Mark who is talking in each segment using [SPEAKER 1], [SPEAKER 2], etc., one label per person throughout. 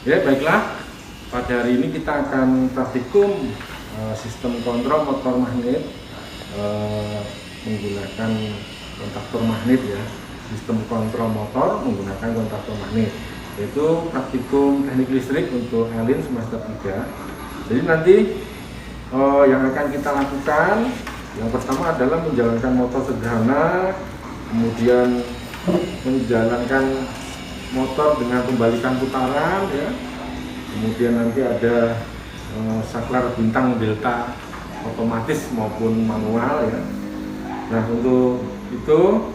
[SPEAKER 1] Ya baiklah, pada hari ini kita akan praktikum sistem kontrol motor magnet menggunakan kontaktor magnet ya. Sistem kontrol motor menggunakan kontaktor magnet, yaitu praktikum teknik listrik untuk Elin semester 3. Jadi nanti yang akan kita lakukan yang pertama adalah menjalankan motor sederhana, kemudian menjalankan motor dengan pembalikan putaran ya, kemudian nanti ada saklar bintang delta otomatis maupun manual ya. Nah untuk itu,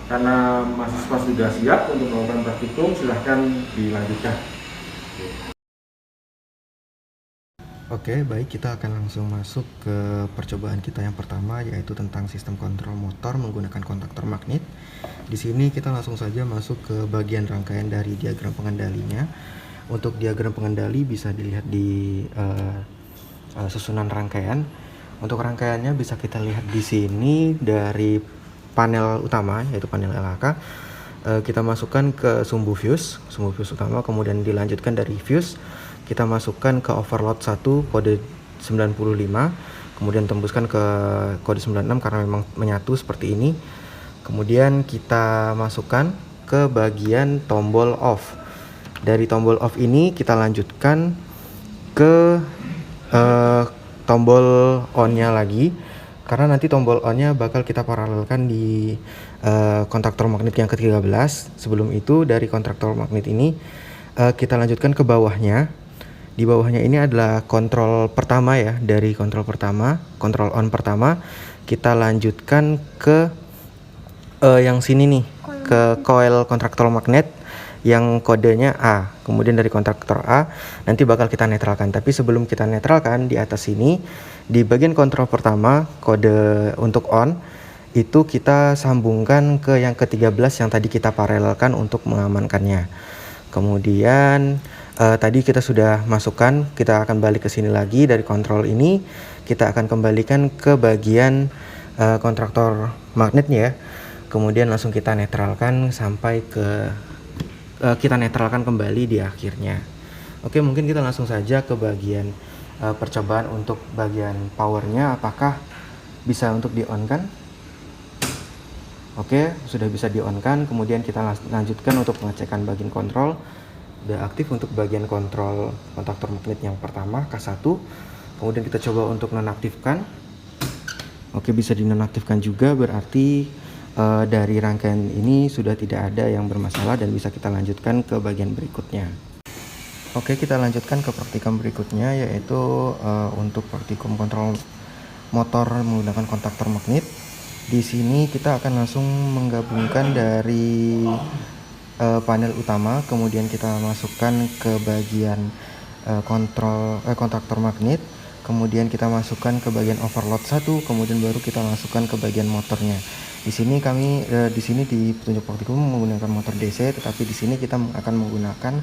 [SPEAKER 1] karena mahasiswa sudah siap untuk melakukan praktikum, silahkan dilanjutkan.
[SPEAKER 2] Oke, baik, kita akan langsung masuk ke percobaan kita yang pertama, yaitu tentang sistem kontrol motor menggunakan kontaktor magnet. Di sini kita langsung saja masuk ke bagian rangkaian dari diagram pengendalinya. Untuk diagram pengendali bisa dilihat di susunan rangkaian. Untuk rangkaiannya bisa kita lihat di sini dari panel utama, yaitu panel LHK. Kita masukkan ke sumbu fuse utama, kemudian dilanjutkan dari fuse kita masukkan ke overload 1 kode 95, kemudian tembuskan ke kode 96 karena memang menyatu seperti ini. Kemudian kita masukkan ke bagian tombol off. Dari tombol off ini kita lanjutkan ke tombol on-nya lagi, karena nanti tombol on-nya bakal kita paralelkan di kontaktor magnet yang ke-13. Sebelum itu dari kontaktor magnet ini kita lanjutkan ke bawahnya. Di bawahnya ini adalah kontrol pertama ya, dari kontrol on pertama kita lanjutkan ke yang sini nih, ke coil kontraktor magnet yang kodenya A. Kemudian dari kontraktor A nanti bakal kita netralkan, tapi sebelum kita netralkan, di atas sini di bagian kontrol pertama kode untuk on itu kita sambungkan ke yang ke-13 yang tadi kita paralelkan untuk mengamankannya. Kemudian tadi kita sudah masukkan, kita akan balik ke sini lagi. Dari kontrol ini kita akan kembalikan ke bagian kontraktor magnetnya, kemudian langsung kita netralkan sampai ke kita netralkan kembali di akhirnya. Oke, mungkin kita langsung saja ke bagian percobaan untuk bagian powernya, apakah bisa untuk di on kan. Oke, sudah bisa di on kan. Kemudian kita lanjutkan untuk pengecekan bagian kontrol. Udah aktif untuk bagian kontrol kontaktor magnet yang pertama K1. Kemudian kita coba untuk nonaktifkan. Oke, bisa dinonaktifkan juga, berarti dari rangkaian ini sudah tidak ada yang bermasalah dan bisa kita lanjutkan ke bagian berikutnya. Oke, kita lanjutkan ke praktikum berikutnya, yaitu untuk praktikum kontrol motor menggunakan kontaktor magnet. Di sini kita akan langsung menggabungkan dari panel utama, kemudian kita masukkan ke bagian kontaktor magnet, kemudian kita masukkan ke bagian overload 1, kemudian baru kita masukkan ke bagian motornya. Di sini di sini di petunjuk praktikum menggunakan motor DC, tetapi di sini kita akan menggunakan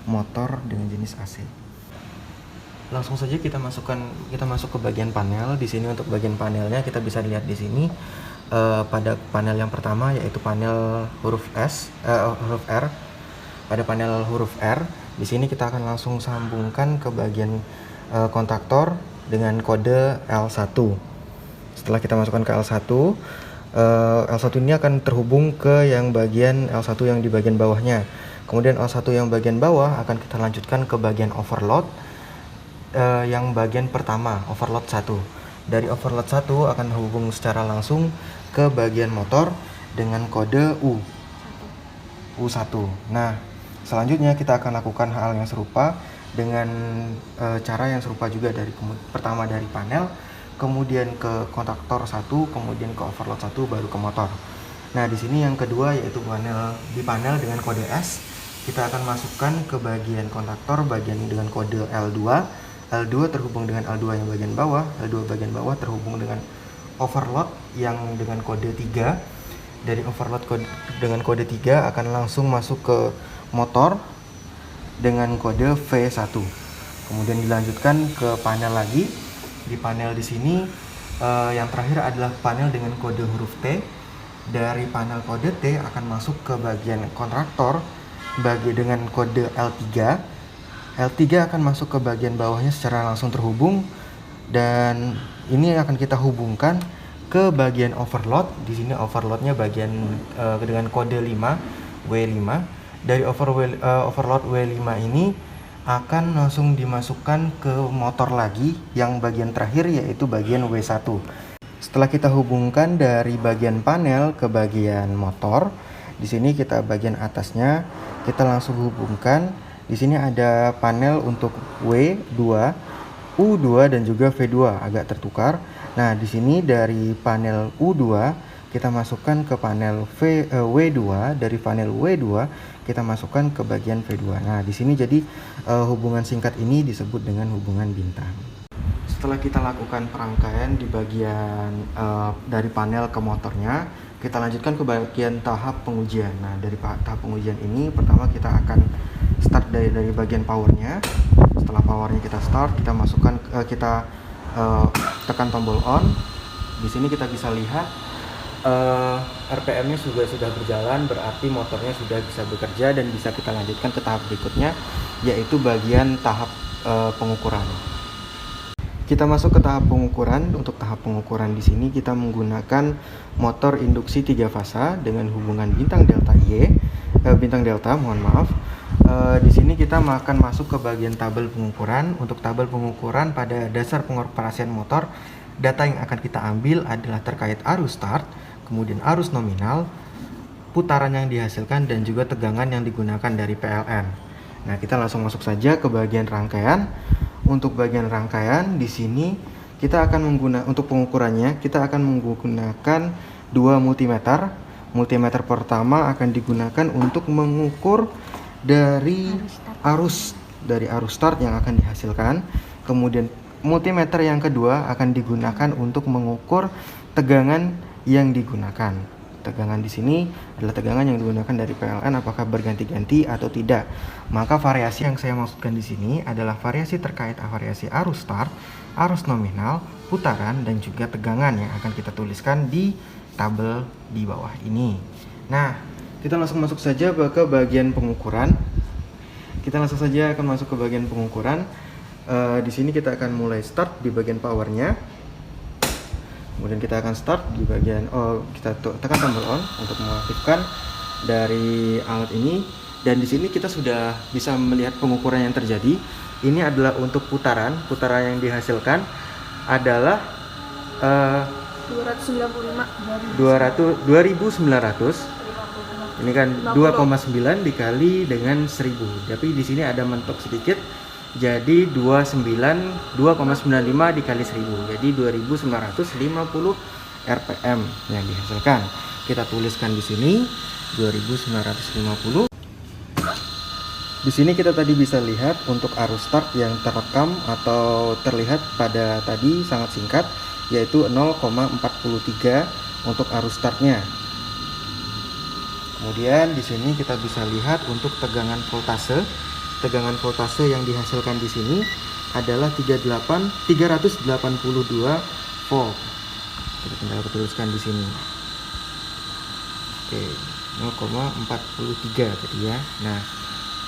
[SPEAKER 2] motor dengan jenis AC. Langsung saja kita masuk ke bagian panel. Di sini untuk bagian panelnya kita bisa lihat di sini pada panel yang pertama, yaitu panel huruf R. Pada panel huruf R, di sini kita akan langsung sambungkan ke bagian kontaktor dengan kode L1. Setelah kita masukkan ke L1, L1 ini akan terhubung ke yang bagian L1 yang di bagian bawahnya. Kemudian L1 yang bagian bawah akan kita lanjutkan ke bagian overload yang bagian pertama, overload 1. Dari overload 1 akan terhubung secara langsung ke bagian motor dengan kode U1. Nah, selanjutnya kita akan lakukan hal yang serupa dengan cara yang serupa juga, pertama dari panel, kemudian ke kontaktor 1, kemudian ke overload 1, baru ke motor. Nah, di sini yang kedua yaitu panel dengan kode S. Kita akan masukkan ke bagian kontaktor bagian dengan kode L2. L2 terhubung dengan L2 yang bagian bawah, L2 bagian bawah terhubung dengan overload yang dengan kode 3. Dari overload dengan kode 3 akan langsung masuk ke motor dengan kode V1. Kemudian dilanjutkan ke panel lagi. Di panel di sini yang terakhir adalah panel dengan kode huruf T. Dari panel kode T akan masuk ke bagian kontraktor dengan kode L3. L3 akan masuk ke bagian bawahnya secara langsung terhubung, dan ini akan kita hubungkan ke bagian overload. Di sini overloadnya bagian dengan kode 5 W5. Dari overload W5 ini akan langsung dimasukkan ke motor lagi yang bagian terakhir, yaitu bagian W1. Setelah kita hubungkan dari bagian panel ke bagian motor, di sini kita bagian atasnya kita langsung hubungkan. Di sini ada panel untuk W2, U2 dan juga V2, agak tertukar. Nah, di sini dari panel U2 kita masukkan ke panel W2, dari panel W2 kita masukkan ke bagian V2. Nah, di sini jadi hubungan singkat ini disebut dengan hubungan bintang. Setelah kita lakukan perangkaian di bagian dari panel ke motornya, kita lanjutkan ke bagian tahap pengujian. Nah, dari tahap pengujian ini pertama kita akan start dari bagian powernya. Setelah powernya kita start, kita masukkan tekan tombol on. Di sini kita bisa lihat RPM-nya sudah berjalan, berarti motornya sudah bisa bekerja dan bisa kita lanjutkan ke tahap berikutnya, yaitu bagian tahap pengukuran. Kita masuk ke tahap pengukuran. Untuk tahap pengukuran di sini kita menggunakan motor induksi 3 fasa dengan hubungan bintang delta mohon maaf. Di sini kita akan masuk ke bagian tabel pengukuran. Untuk tabel pengukuran pada dasar pengoperasian motor, data yang akan kita ambil adalah terkait arus start, kemudian arus nominal, putaran yang dihasilkan, dan juga tegangan yang digunakan dari PLN. Nah, kita langsung masuk saja ke bagian rangkaian. Untuk bagian rangkaian di sini kita akan untuk pengukurannya kita akan menggunakan 2 multimeter. Multimeter pertama akan digunakan untuk mengukur dari arus start yang akan dihasilkan. Kemudian multimeter yang kedua akan digunakan untuk mengukur tegangan yang digunakan. Tegangan di sini adalah tegangan yang digunakan dari PLN, apakah berganti-ganti atau tidak. Maka variasi yang saya maksudkan di sini adalah variasi terkait variasi arus start, arus nominal, putaran, dan juga tegangan yang akan kita tuliskan di tabel di bawah ini. Nah, kita langsung masuk saja ke bagian pengukuran. Di sini kita akan mulai start di bagian powernya. Kemudian kita akan start di bagian kita tekan tombol on untuk mengaktifkan dari alat ini, dan di sini kita sudah bisa melihat pengukuran yang terjadi. Ini adalah untuk putaran yang dihasilkan adalah 2.900. Ini kan 2,9 dikali dengan 1000. Tapi di sini ada mentok sedikit. Jadi 2,95 dikali 1000. Jadi 2.950 RPM yang dihasilkan. Kita tuliskan di sini 2.950. Di sini kita tadi bisa lihat untuk arus start yang terekam atau terlihat pada tadi sangat singkat, yaitu 0,43 untuk arus startnya. Kemudian di sini kita bisa lihat untuk tegangan voltase. Tegangan voltase yang dihasilkan di sini adalah 382 volt. Kita tinggal tuliskan di sini. Oke, 0,43 tadi ya. Nah,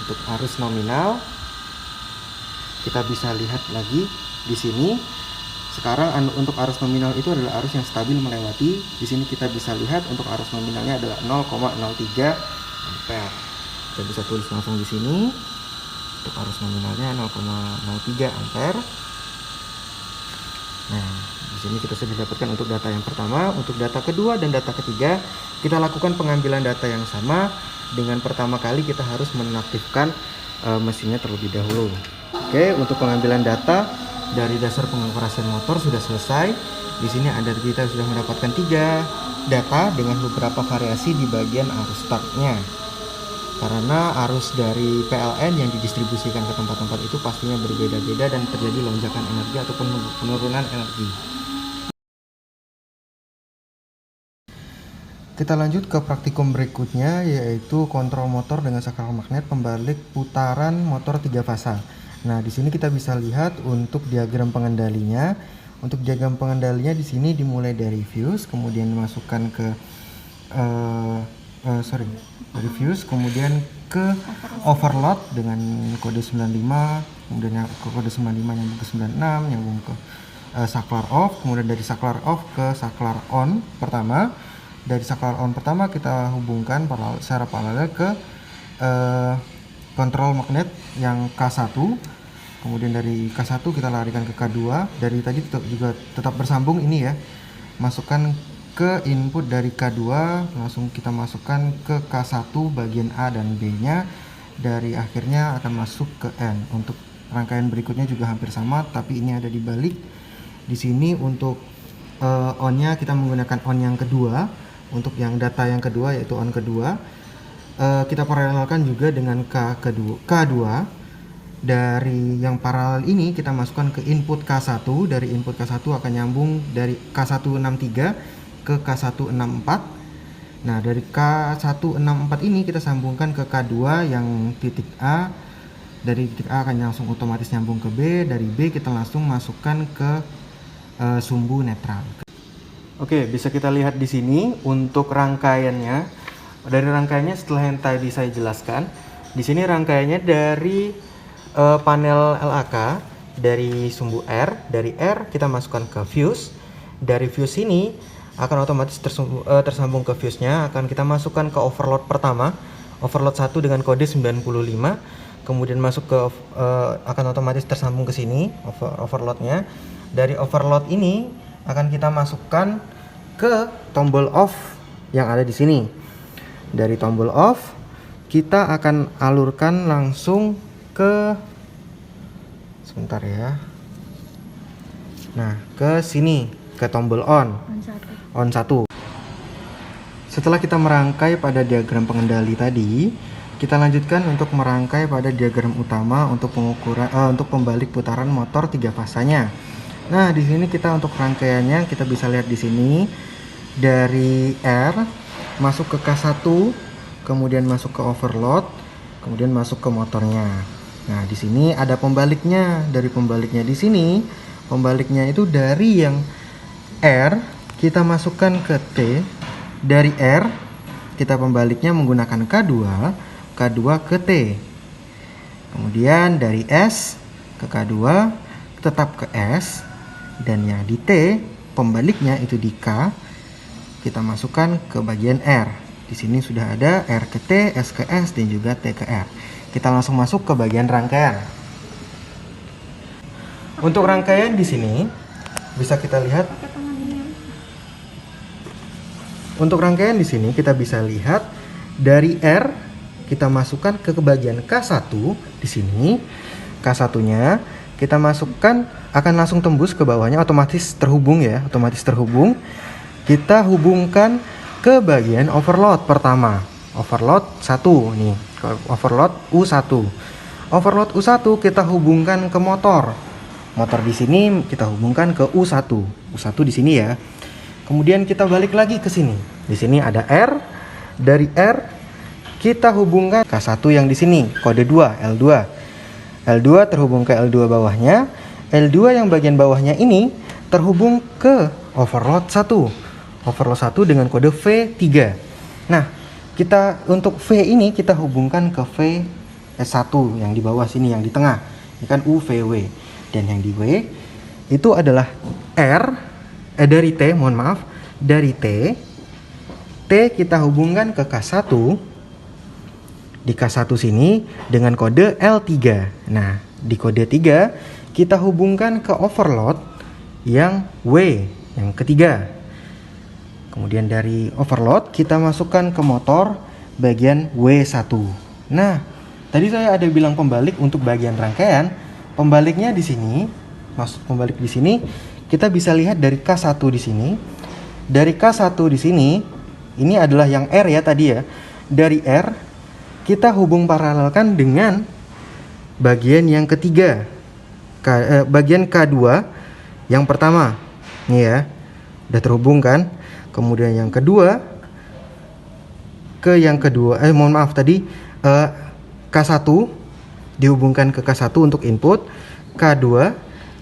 [SPEAKER 2] untuk arus nominal kita bisa lihat lagi di sini. Sekarang untuk arus nominal itu adalah arus yang stabil melewati. Di sini kita bisa lihat untuk arus nominalnya adalah 0,03 ampere. Kita bisa tulis langsung di sini. Untuk arus nominalnya 0,03 ampere. Nah, di sini kita sudah dapatkan untuk data yang pertama. Untuk data kedua dan data ketiga, kita lakukan pengambilan data yang sama. Dengan pertama kali kita harus menonaktifkan mesinnya terlebih dahulu. Oke, untuk pengambilan data dari dasar pengoperasian motor sudah selesai. Di sini kita sudah mendapatkan 3 data dengan beberapa variasi di bagian arus startnya. Karena arus dari PLN yang didistribusikan ke tempat-tempat itu pastinya berbeda-beda dan terjadi lonjakan energi ataupun penurunan energi. Kita lanjut ke praktikum berikutnya, yaitu kontrol motor dengan sakral magnet pembalik putaran motor 3 fasa. Nah, di sini kita bisa lihat untuk diagram pengendalinya. Untuk diagram pengendalinya di sini dimulai dari fuse, kemudian dimasukkan ke dari fuse kemudian ke overload dengan kode 95, kemudian ke kode 95 nyambung ke 96, nyambung ke saklar off, kemudian dari saklar off ke saklar on pertama. Dari saklar on pertama kita hubungkan secara paralel ke kontrol magnet yang K1. Kemudian dari K1 kita larikan ke K2. Dari tadi juga tetap bersambung ini ya. Masukkan ke input dari K2, langsung kita masukkan ke K1 bagian A dan B-nya. Dari akhirnya akan masuk ke N. Untuk rangkaian berikutnya juga hampir sama, tapi ini ada di balik. Di sini untuk on-nya kita menggunakan on yang kedua. Untuk yang data yang kedua yaitu on kedua, kita paralelkan juga dengan K2. Dari yang paralel ini kita masukkan ke input K1. Dari input K1 akan nyambung dari K163 ke K164. Nah, dari K164 ini kita sambungkan ke K2 yang titik A. Dari titik A akan langsung otomatis nyambung ke B. Dari B kita langsung masukkan ke sumbu netral. Oke, bisa kita lihat di sini untuk rangkaiannya. Dari rangkaiannya setelah yang tadi saya jelaskan, di sini rangkaiannya dari panel LAK, dari sumbu R. Dari R kita masukkan ke fuse. Dari fuse ini akan otomatis tersambung ke fuse-nya. Akan kita masukkan ke overload pertama, overload 1 dengan kode 95. Kemudian masuk ke akan otomatis tersambung ke sini overloadnya. Dari overload ini akan kita masukkan ke tombol off yang ada di sini. Dari tombol off kita akan alurkan langsung ke sebentar ya. Nah, ke sini ke tombol on 1. Setelah kita merangkai pada diagram pengendali tadi, kita lanjutkan untuk merangkai pada diagram utama untuk pengukuran untuk pembalik putaran motor 3 fasanya. Nah, di sini kita untuk rangkaiannya kita bisa lihat di sini dari R masuk ke K1, kemudian masuk ke overload, kemudian masuk ke motornya. Nah, di sini ada pembaliknya. Dari pembaliknya di sini, pembaliknya itu dari yang R kita masukkan ke T, dari R kita pembaliknya menggunakan K2 ke T. Kemudian dari S ke K2 tetap ke S. Dan yang di T pembaliknya itu di K kita masukkan ke bagian R. Di sini sudah ada R ke T, S ke S, dan juga T ke R. Kita langsung masuk ke bagian rangkaian. Untuk rangkaian di sini bisa kita lihat. Untuk rangkaian di sini kita bisa lihat dari R kita masukkan ke bagian K1 di sini. K1-nya kita masukkan akan langsung tembus ke bawahnya, otomatis terhubung ya, otomatis terhubung. Kita hubungkan ke bagian overload pertama, overload 1 nih, overload U1. Overload U1 kita hubungkan ke motor. Motor di sini kita hubungkan ke U1. U1 di sini ya. Kemudian kita balik lagi ke sini. Di sini ada R. Dari R kita hubungkan K1 yang di sini, kode 2, L2. L2 terhubung ke L2 bawahnya. L2 yang bagian bawahnya ini terhubung ke overload 1. Overload 1 dengan kode V3. Nah, kita untuk V ini kita hubungkan ke V1 yang di bawah sini, yang di tengah. Ini kan UVW. Dan yang di W itu adalah R dari T, mohon maaf, dari T. T kita hubungkan ke K1. Di K1 sini dengan kode L3. Nah, di kode 3 kita hubungkan ke overload yang W, yang ketiga. Kemudian dari overload kita masukkan ke motor bagian W1. Nah, tadi saya ada bilang pembalik untuk bagian rangkaian. Pembaliknya di sini, masuk pembalik di sini, kita bisa lihat dari K1 di sini. Dari K1 di sini, ini adalah yang R ya tadi ya. Dari R kita hubung paralelkan dengan bagian yang ketiga, bagian K2 yang pertama. Nih ya, udah terhubung kan. Kemudian yang kedua ke yang kedua, mohon maaf tadi K1 dihubungkan ke K1 untuk input, K2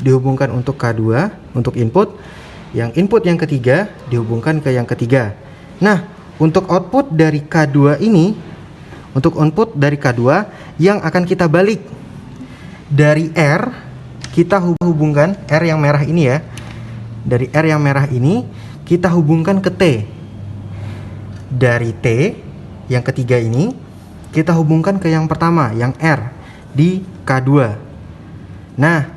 [SPEAKER 2] dihubungkan untuk K2 untuk input, yang input yang ketiga dihubungkan ke yang ketiga. Nah, untuk output dari K2 ini, untuk output dari K2 yang akan kita balik dari R, kita hubungkan R yang merah ini ya. Dari R yang merah ini kita hubungkan ke T. Dari T yang ketiga ini kita hubungkan ke yang pertama, yang R di K2. Nah,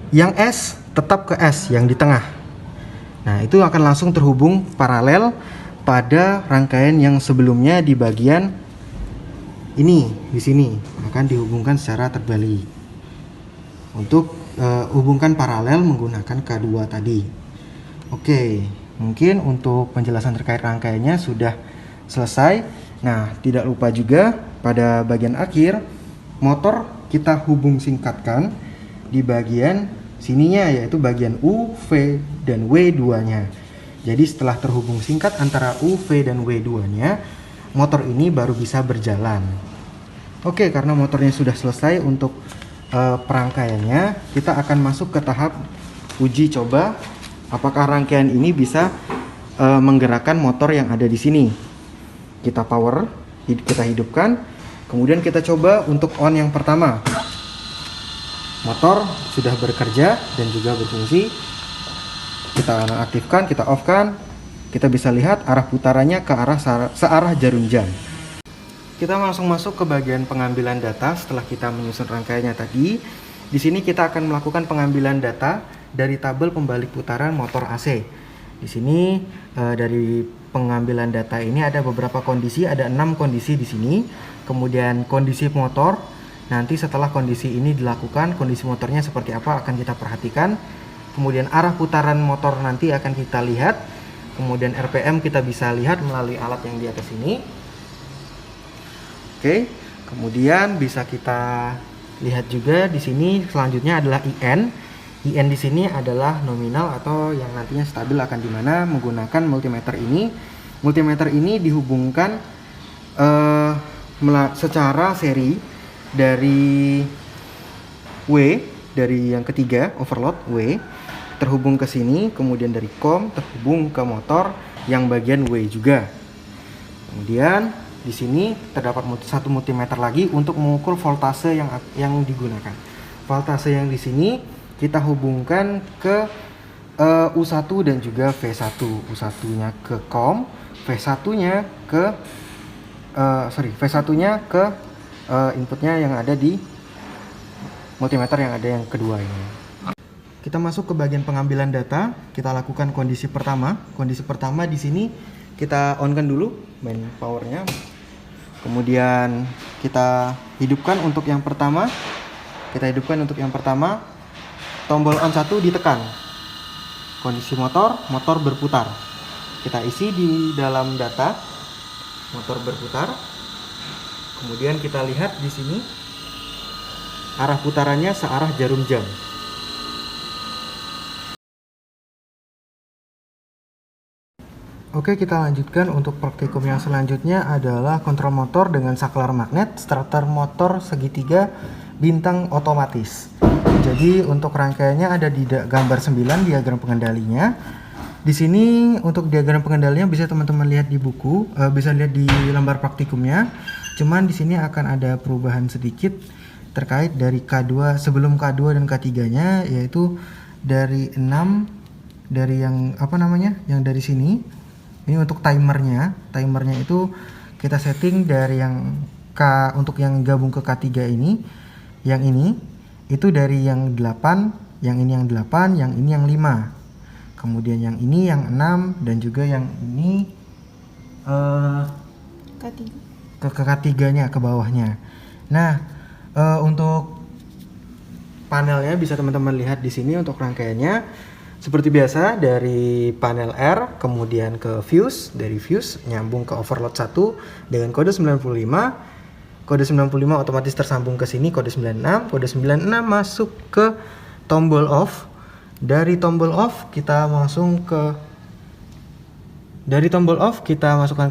[SPEAKER 2] yang S tetap ke S yang di tengah. Nah, itu akan langsung terhubung paralel pada rangkaian yang sebelumnya di bagian ini, di sini akan dihubungkan secara terbalik. Untuk hubungkan paralel menggunakan K2 tadi. Oke, mungkin untuk penjelasan terkait rangkaiannya sudah selesai. Nah, tidak lupa juga pada bagian akhir motor kita hubung singkatkan di bagian sininya, yaitu bagian U, V, dan W2-nya. Jadi setelah terhubung singkat antara U, V, dan W2-nya, motor ini baru bisa berjalan. Oke, karena motornya sudah selesai untuk perangkaiannya, kita akan masuk ke tahap uji coba apakah rangkaian ini bisa menggerakkan motor yang ada di sini. Kita power, kita hidupkan, kemudian kita coba untuk on yang pertama. Motor sudah bekerja dan juga berfungsi. Kita aktifkan, kita off kan, kita bisa lihat arah putarannya ke arah searah jarum jam. Kita langsung masuk ke bagian pengambilan data setelah kita menyusun rangkaiannya tadi. Di sini kita akan melakukan pengambilan data dari tabel pembalik putaran motor AC. Di sini dari pengambilan data ini ada beberapa kondisi, ada 6 kondisi di sini. Kemudian kondisi motor, nanti setelah kondisi ini dilakukan, kondisi motornya seperti apa akan kita perhatikan. Kemudian arah putaran motor nanti akan kita lihat. Kemudian RPM kita bisa lihat melalui alat yang di atas ini. Oke, kemudian bisa kita lihat juga di sini selanjutnya adalah IN. IN di sini adalah nominal atau yang nantinya stabil akan di mana menggunakan multimeter ini. Multimeter ini dihubungkan secara seri dari W, dari yang ketiga overload W terhubung ke sini, kemudian dari COM terhubung ke motor yang bagian W juga. Kemudian di sini terdapat satu multimeter lagi untuk mengukur voltase yang digunakan. Voltase yang di sini kita hubungkan ke U1 dan juga V1. U1-nya ke COM, V1-nya ke V1-nya ke inputnya yang ada di multimeter yang ada yang kedua ini. Kita masuk ke bagian pengambilan data. Kita lakukan kondisi pertama. Kondisi pertama di sini kita on-kan dulu main powernya. Kemudian kita hidupkan untuk yang pertama. Kita hidupkan untuk yang pertama. Tombol on 1 ditekan. Kondisi motor berputar. Kita isi di dalam data. Motor berputar. Kemudian kita lihat di sini arah putarannya searah jarum jam. Oke, kita lanjutkan untuk praktikum yang selanjutnya adalah kontrol motor dengan saklar magnet, starter motor segitiga bintang otomatis. Jadi untuk rangkaiannya ada di gambar 9 diagram pengendalinya. Di sini untuk diagram pengendalinya bisa teman-teman lihat di buku, bisa lihat di lembar praktikumnya. Cuman di sini akan ada perubahan sedikit terkait dari K2 sebelum K2 dan K3-nya, yaitu dari 6 dari yang yang dari sini. Ini untuk timernya itu kita setting dari yang K untuk yang gabung ke K3 ini, yang ini itu dari yang 8, yang ini yang 8, yang ini yang 5. Kemudian yang ini yang 6 dan juga yang ini ke K3-nya, ke bawahnya. Nah, untuk panelnya bisa teman-teman lihat di sini untuk rangkaiannya. Seperti biasa dari panel R kemudian ke fuse, dari fuse nyambung ke overload 1 dengan kode 95. Kode 95 otomatis tersambung ke sini kode 96. Kode 96 masuk ke tombol off. Dari tombol off kita masukkan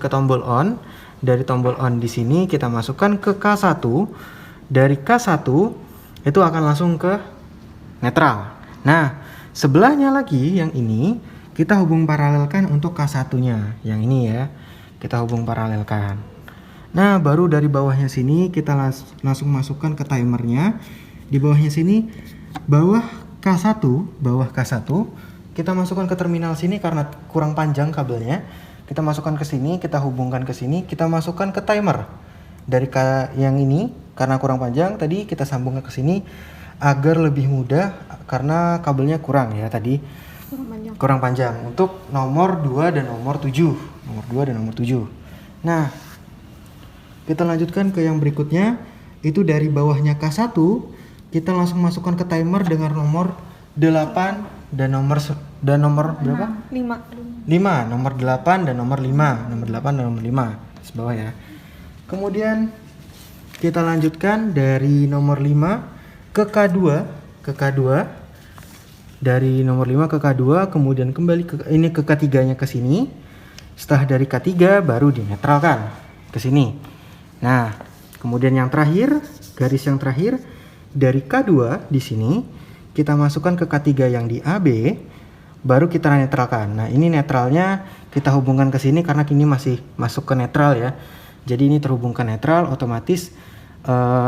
[SPEAKER 2] ke tombol on. Dari tombol on di sini kita masukkan ke K1. Dari K1 itu akan langsung ke netral. Nah, sebelahnya lagi yang ini kita hubung paralelkan untuk K1-nya. Yang ini ya. kita hubung paralelkan. Nah, baru dari bawahnya sini kita langsung masukkan ke timernya. Di bawahnya sini, bawah K1, kita masukkan ke terminal sini karena kurang panjang kabelnya. Kita masukkan ke sini, kita hubungkan ke sini, kita masukkan ke timer. Dari yang ini, karena kurang panjang, tadi kita sambungkan ke sini agar lebih mudah karena kabelnya kurang ya tadi. Kurang panjang untuk nomor 2 dan nomor 7. Nah, kita lanjutkan ke yang berikutnya. Itu dari bawahnya K1, kita langsung masukkan ke timer dengan nomor 8 dan nomor berapa? 5. Nomor 8 dan nomor 5. Di bawah ya. Kemudian kita lanjutkan dari nomor 5 ke K2. Dari nomor 5 ke K2, kemudian kembali ke K3-nya ke sini. Setelah dari K3 baru dinetralkan ke sini. Nah, kemudian yang terakhir, garis yang terakhir dari K2 di sini kita masukkan ke K3 yang di AB, baru kita netralkan. Nah, ini netralnya kita hubungkan ke sini karena kini masih masuk ke netral ya. Jadi ini terhubung ke netral, otomatis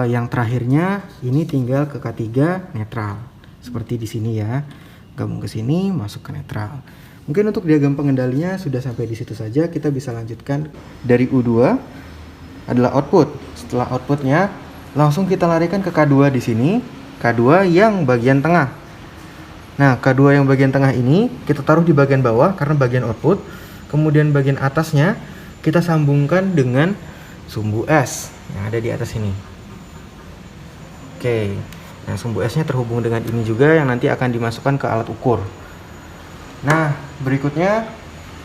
[SPEAKER 2] yang terakhirnya ini tinggal ke K3 netral. Seperti di sini ya. Gabung ke sini, masuk ke netral. Mungkin untuk diagram pengendalinya sudah sampai di situ saja. Kita bisa lanjutkan dari U2 adalah output. Setelah outputnya langsung kita larikan ke K2 di sini. K2 yang bagian tengah. Nah, K2 yang bagian tengah ini kita taruh di bagian bawah karena bagian output. Kemudian bagian atasnya kita sambungkan dengan sumbu S yang ada di atas ini. Oke. Nah, sumbu S-nya terhubung dengan ini juga yang nanti akan dimasukkan ke alat ukur. Nah, berikutnya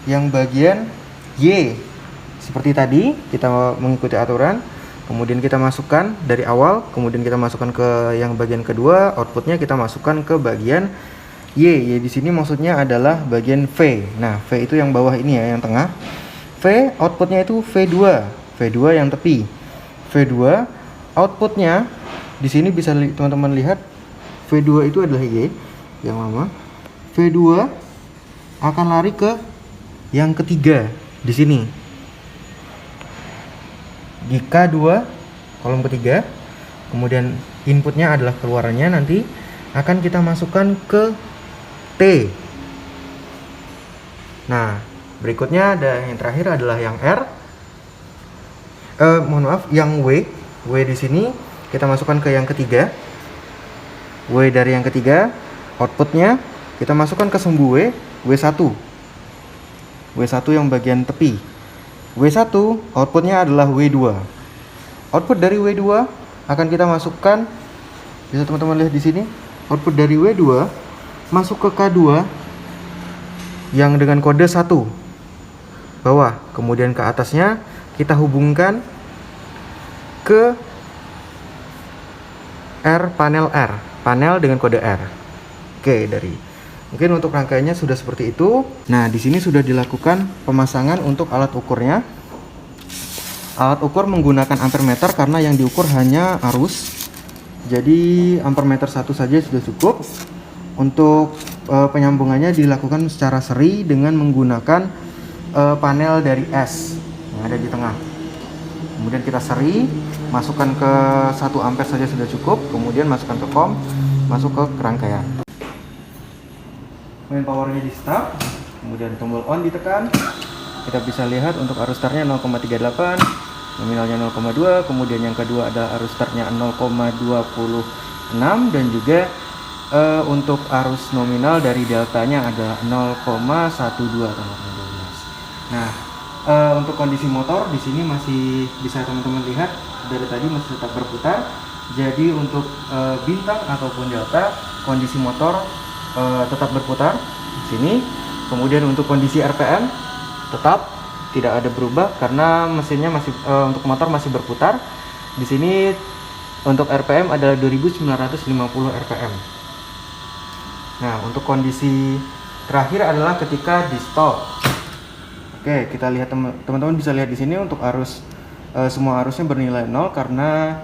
[SPEAKER 2] yang bagian Y. Seperti tadi, kita mengikuti aturan. Kemudian kita masukkan dari awal, kemudian kita masukkan ke yang bagian kedua, outputnya kita masukkan ke bagian Y. Y di sini maksudnya adalah bagian V. Nah, V itu yang bawah ini ya, yang tengah. V outputnya itu V2. V2 yang tepi. V2 outputnya di sini bisa teman-teman lihat V2 itu adalah Y yang lama. V2 akan lari ke yang ketiga di sini. Di K2 kolom ketiga. Kemudian inputnya adalah keluarannya nanti akan kita masukkan ke T. Nah, berikutnya ada yang terakhir adalah yang R. Yang W. W di sini kita masukkan ke yang ketiga. W dari yang ketiga, outputnya kita masukkan ke sumbu W1. W1 yang bagian tepi. W1 outputnya adalah W2. Output dari W2 akan kita masukkan, bisa teman-teman lihat di sini. Output dari W2 masuk ke K2 yang dengan kode 1 bawah. Kemudian ke atasnya kita hubungkan ke panel dengan kode R. Oke, mungkin untuk rangkaiannya sudah seperti itu. Nah, di sini sudah dilakukan pemasangan untuk alat ukurnya. Alat ukur menggunakan ampermeter karena yang diukur hanya arus. Jadi ampermeter 1 saja sudah cukup. Untuk penyambungannya dilakukan secara seri dengan menggunakan panel dari S yang ada di tengah. Kemudian kita seri, masukkan ke 1 ampere saja sudah cukup. Kemudian masukkan ke COM, masuk ke rangkaian. Main powernya di start, kemudian tombol on ditekan. Kita bisa lihat untuk arus startnya 0,38, nominalnya 0,2. Kemudian yang kedua ada arus startnya 0,26 dan juga untuk arus nominal dari deltanya ada 0,12 teman-teman. Nah, untuk kondisi motor di sini masih bisa teman-teman lihat dari tadi masih tetap berputar. Jadi untuk bintang ataupun delta kondisi motor tetap berputar di sini. Kemudian untuk kondisi RPM tetap tidak ada berubah karena mesinnya masih untuk motor masih berputar. Di sini untuk RPM adalah 2950 RPM. Nah, untuk kondisi terakhir adalah ketika di stop. Oke, kita lihat teman-teman bisa lihat di sini untuk arus semua arusnya bernilai 0 karena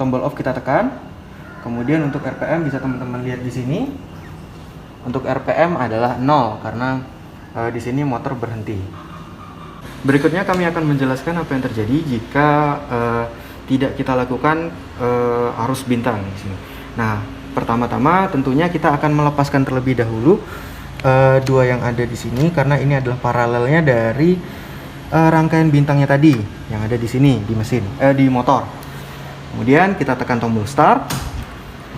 [SPEAKER 2] tombol off kita tekan. Kemudian untuk RPM bisa teman-teman lihat di sini. Untuk RPM adalah 0 karena di sini motor berhenti. Berikutnya kami akan menjelaskan apa yang terjadi jika tidak kita lakukan arus bintang di sini. Nah, pertama-tama tentunya kita akan melepaskan terlebih dahulu dua yang ada di sini, karena ini adalah paralelnya dari rangkaian bintangnya tadi yang ada di sini di mesin, di motor. Kemudian kita tekan tombol start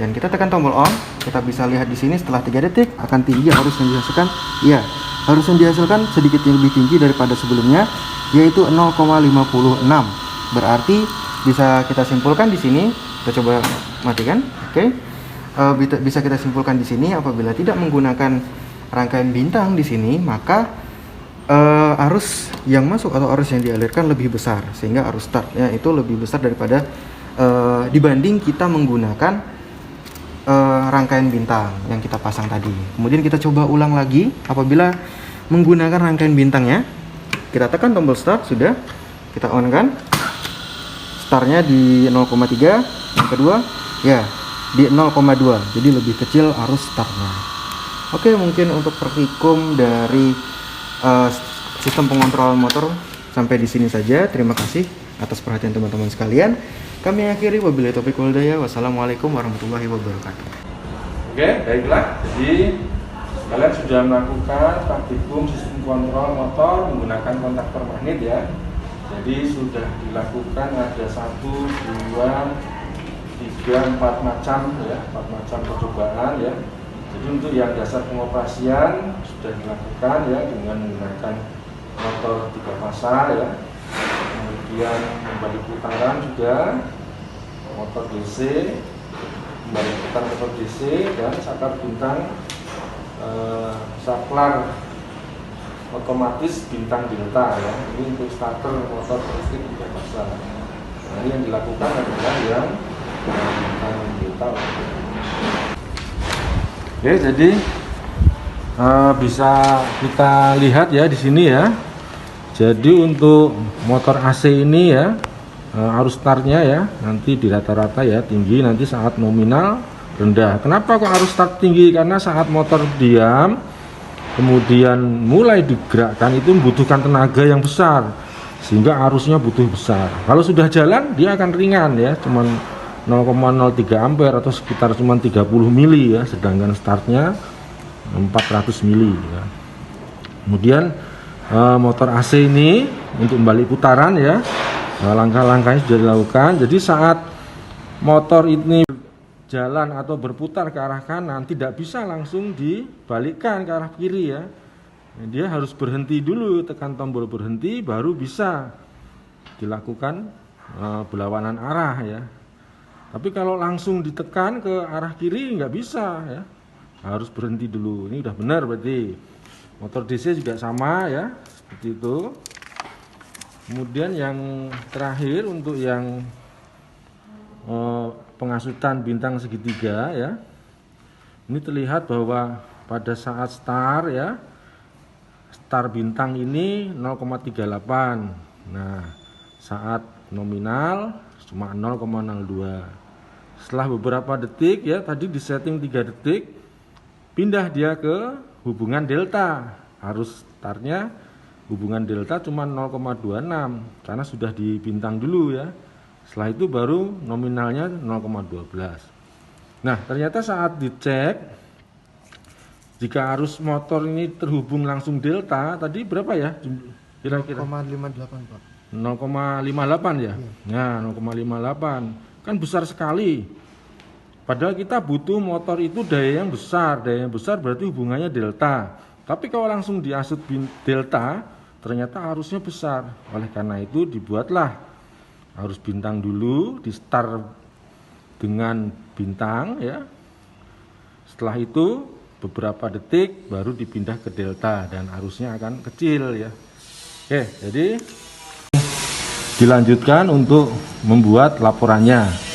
[SPEAKER 2] dan kita tekan tombol on. Kita bisa lihat di sini setelah 3 detik akan tinggi arus yang dihasilkan. Iya, arus yang dihasilkan sedikit lebih tinggi daripada sebelumnya, yaitu 0,56. Berarti bisa kita simpulkan di sini. Kita coba matikan. Oke. Bisa kita simpulkan di sini, apabila tidak menggunakan rangkaian bintang di sini, maka arus yang masuk atau arus yang dialirkan lebih besar, sehingga arus startnya itu lebih besar daripada dibanding kita menggunakan rangkaian bintang yang kita pasang tadi. Kemudian kita coba ulang lagi apabila menggunakan rangkaian bintangnya. Kita tekan tombol start, sudah kita on kan, startnya di 0,3, yang kedua ya di 0,2, jadi lebih kecil arus startnya. Oke, mungkin untuk praktikum dari sistem pengontrol motor sampai di sini saja. Terima kasih atas perhatian teman-teman sekalian. Kami akhiri, wabillahi taufiq wal hidayah. Wassalamualaikum warahmatullahi wabarakatuh.
[SPEAKER 1] Oke, baiklah. Jadi kalian sudah melakukan praktikum sistem kontrol motor menggunakan kontaktor magnet ya. Jadi sudah dilakukan ada 1, 2, 3, 4 macam ya, 4 macam percobaan ya. Jadi untuk yang dasar pengoperasian sudah dilakukan ya dengan menggunakan motor 3 fasa ya. Kemudian kembali putaran juga motor DC, kembali putar motor DC, dan saklar bintang saklar otomatis bintang delta ya. Ini untuk starter motor listrik 3 fasa. Nah, ini yang dilakukan adalah yang bintang delta. Oke, jadi bisa kita lihat ya di sini ya. Jadi untuk motor AC ini ya, arus startnya ya nanti di rata-rata ya tinggi, nanti saat nominal rendah. Kenapa kok arus start tinggi? Karena saat motor diam kemudian mulai digerakkan itu membutuhkan tenaga yang besar, sehingga arusnya butuh besar. Kalau sudah jalan dia akan ringan ya, cuman 0,03 ampere atau sekitar cuman 30 mili ya, sedangkan startnya 400 mili ya. Kemudian motor AC ini untuk kembali putaran ya, langkah-langkahnya sudah dilakukan. Jadi saat motor ini jalan atau berputar ke arah kanan, tidak bisa langsung dibalikkan ke arah kiri ya. Dia harus berhenti dulu, tekan tombol berhenti, baru bisa dilakukan berlawanan arah ya. Tapi kalau langsung ditekan ke arah kiri nggak bisa ya, harus berhenti dulu. Ini udah benar berarti. Motor DC juga sama ya, seperti itu. Kemudian yang terakhir untuk yang pengasutan bintang segitiga ya, ini terlihat bahwa pada saat start ya, start bintang ini 0,38. Nah, saat nominal cuma 0,02. Setelah beberapa detik ya, tadi di setting 3 detik, pindah dia ke hubungan delta. Arus startnya hubungan delta cuma 0,26 karena sudah di bintang dulu ya. Setelah itu baru nominalnya 0,12. Nah, ternyata saat dicek, jika arus motor ini terhubung langsung delta, tadi berapa ya kira-kira?
[SPEAKER 2] 0,58 Pak.
[SPEAKER 1] 0,58 ya? Nah, 0,58 kan besar sekali. Padahal kita butuh motor itu daya yang besar berarti hubungannya delta. Tapi kalau langsung diasut delta, ternyata arusnya besar. Oleh karena itu dibuatlah arus bintang dulu, di start dengan bintang ya. Setelah itu beberapa detik baru dipindah ke delta dan arusnya akan kecil ya. Oke, jadi dilanjutkan untuk membuat laporannya.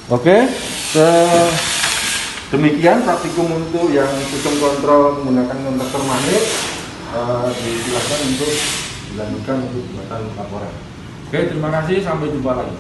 [SPEAKER 1] Oke, demikian praktikum untuk yang sistem kontrol menggunakan kontaktor magnet. Disilakan untuk dilanjutkan untuk pembuatan laporan. Oke, terima kasih, sampai jumpa lagi.